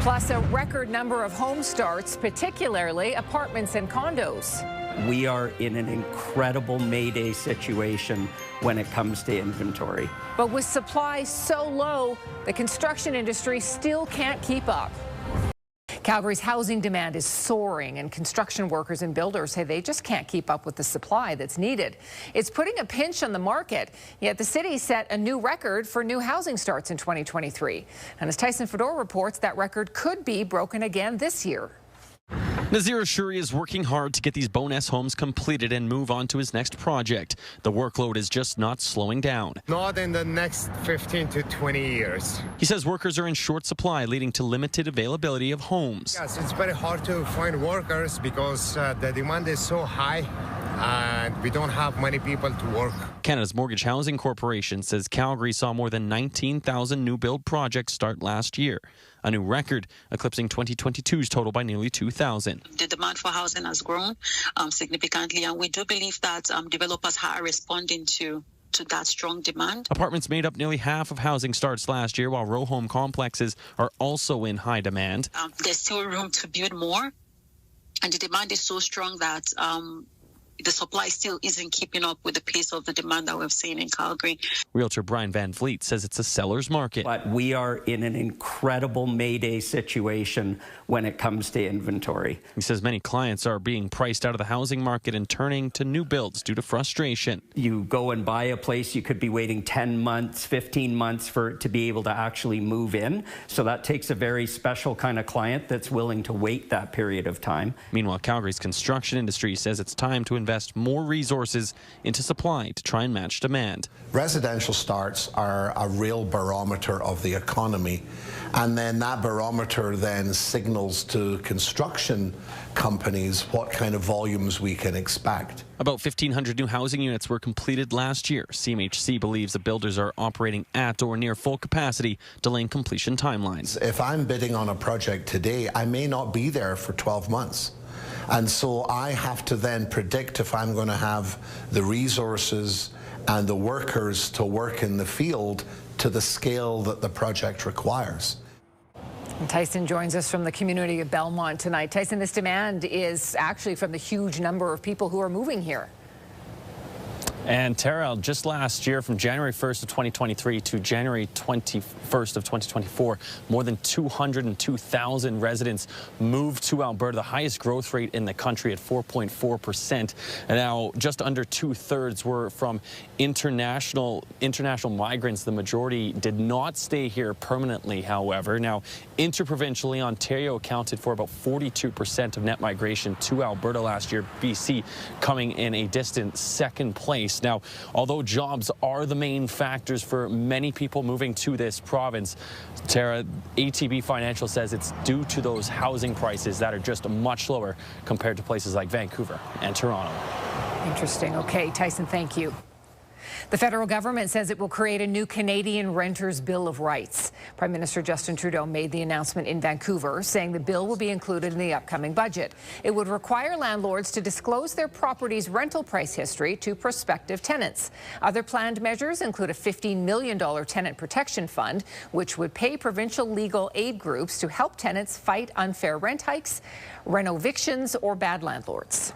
Plus a record number of home starts, particularly apartments and condos. We are in an incredible Mayday situation when it comes to inventory. But with supply so low, the construction industry still can't keep up. Calgary's housing demand is soaring, and construction workers and builders say they just can't keep up with the supply that's needed. It's putting a pinch on the market, yet the city set a new record for new housing starts in 2023. And as Tyson Fedor reports, that record could be broken again this year. Nazir Ashuri is working hard to get these bonus homes completed and move on to his next project. The workload is just not slowing down. Not in the next 15 to 20 years. He says workers are in short supply, leading to limited availability of homes. Yes, it's very hard to find workers because the demand is so high and we don't have many people to work. Canada's Mortgage Housing Corporation says Calgary saw more than 19,000 new build projects start last year, a new record, eclipsing 2022's total by nearly 2,000. The demand for housing has grown significantly, and we do believe that developers are responding to that strong demand. Apartments made up nearly half of housing starts last year, while row home complexes are also in high demand. There's still room to build more, and the demand is so strong that the supply still isn't keeping up with the pace of the demand that we've seen in Calgary. Realtor Brian Van Vliet says it's a seller's market. But we are in an incredible Mayday situation when it comes to inventory. He says many clients are being priced out of the housing market and turning to new builds due to frustration. You go and buy a place, you could be waiting 10 months, 15 months to be able to actually move in. So that takes a very special kind of client that's willing to wait that period of time. Meanwhile, Calgary's construction industry says it's time to invest more resources into supply to try and match demand. Residential starts are a real barometer of the economy, and then that barometer then signals to construction companies what kind of volumes we can expect. About 1,500 new housing units were completed last year. CMHC believes the builders are operating at or near full capacity, delaying completion timelines. If I'm bidding on a project today, I may not be there for 12 months. And so I have to then predict if I'm going to have the resources and the workers to work in the field to the scale that the project requires. And Tyson joins us from the community of Belmont tonight. Tyson, this demand is actually from the huge number of people who are moving here. And Tara, just last year, from January 1st of 2023 to January 21st of 2024, more than 202,000 residents moved to Alberta, the highest growth rate in the country at 4.4%. And now just under 2/3 were from international migrants. The majority did not stay here permanently, however. Now, interprovincially, Ontario accounted for about 42% of net migration to Alberta last year, BC coming in a distant second place. Now, although jobs are the main factors for many people moving to this province, Tara, ATB Financial says it's due to those housing prices that are just much lower compared to places like Vancouver and Toronto. Interesting. Okay, Tyson, thank you. The federal government says it will create a new Canadian Renters' Bill of Rights. Prime Minister Justin Trudeau made the announcement in Vancouver, saying the bill will be included in the upcoming budget. It would require landlords to disclose their property's rental price history to prospective tenants. Other planned measures include a $15 million tenant protection fund, which would pay provincial legal aid groups to help tenants fight unfair rent hikes, reno evictions, or bad landlords.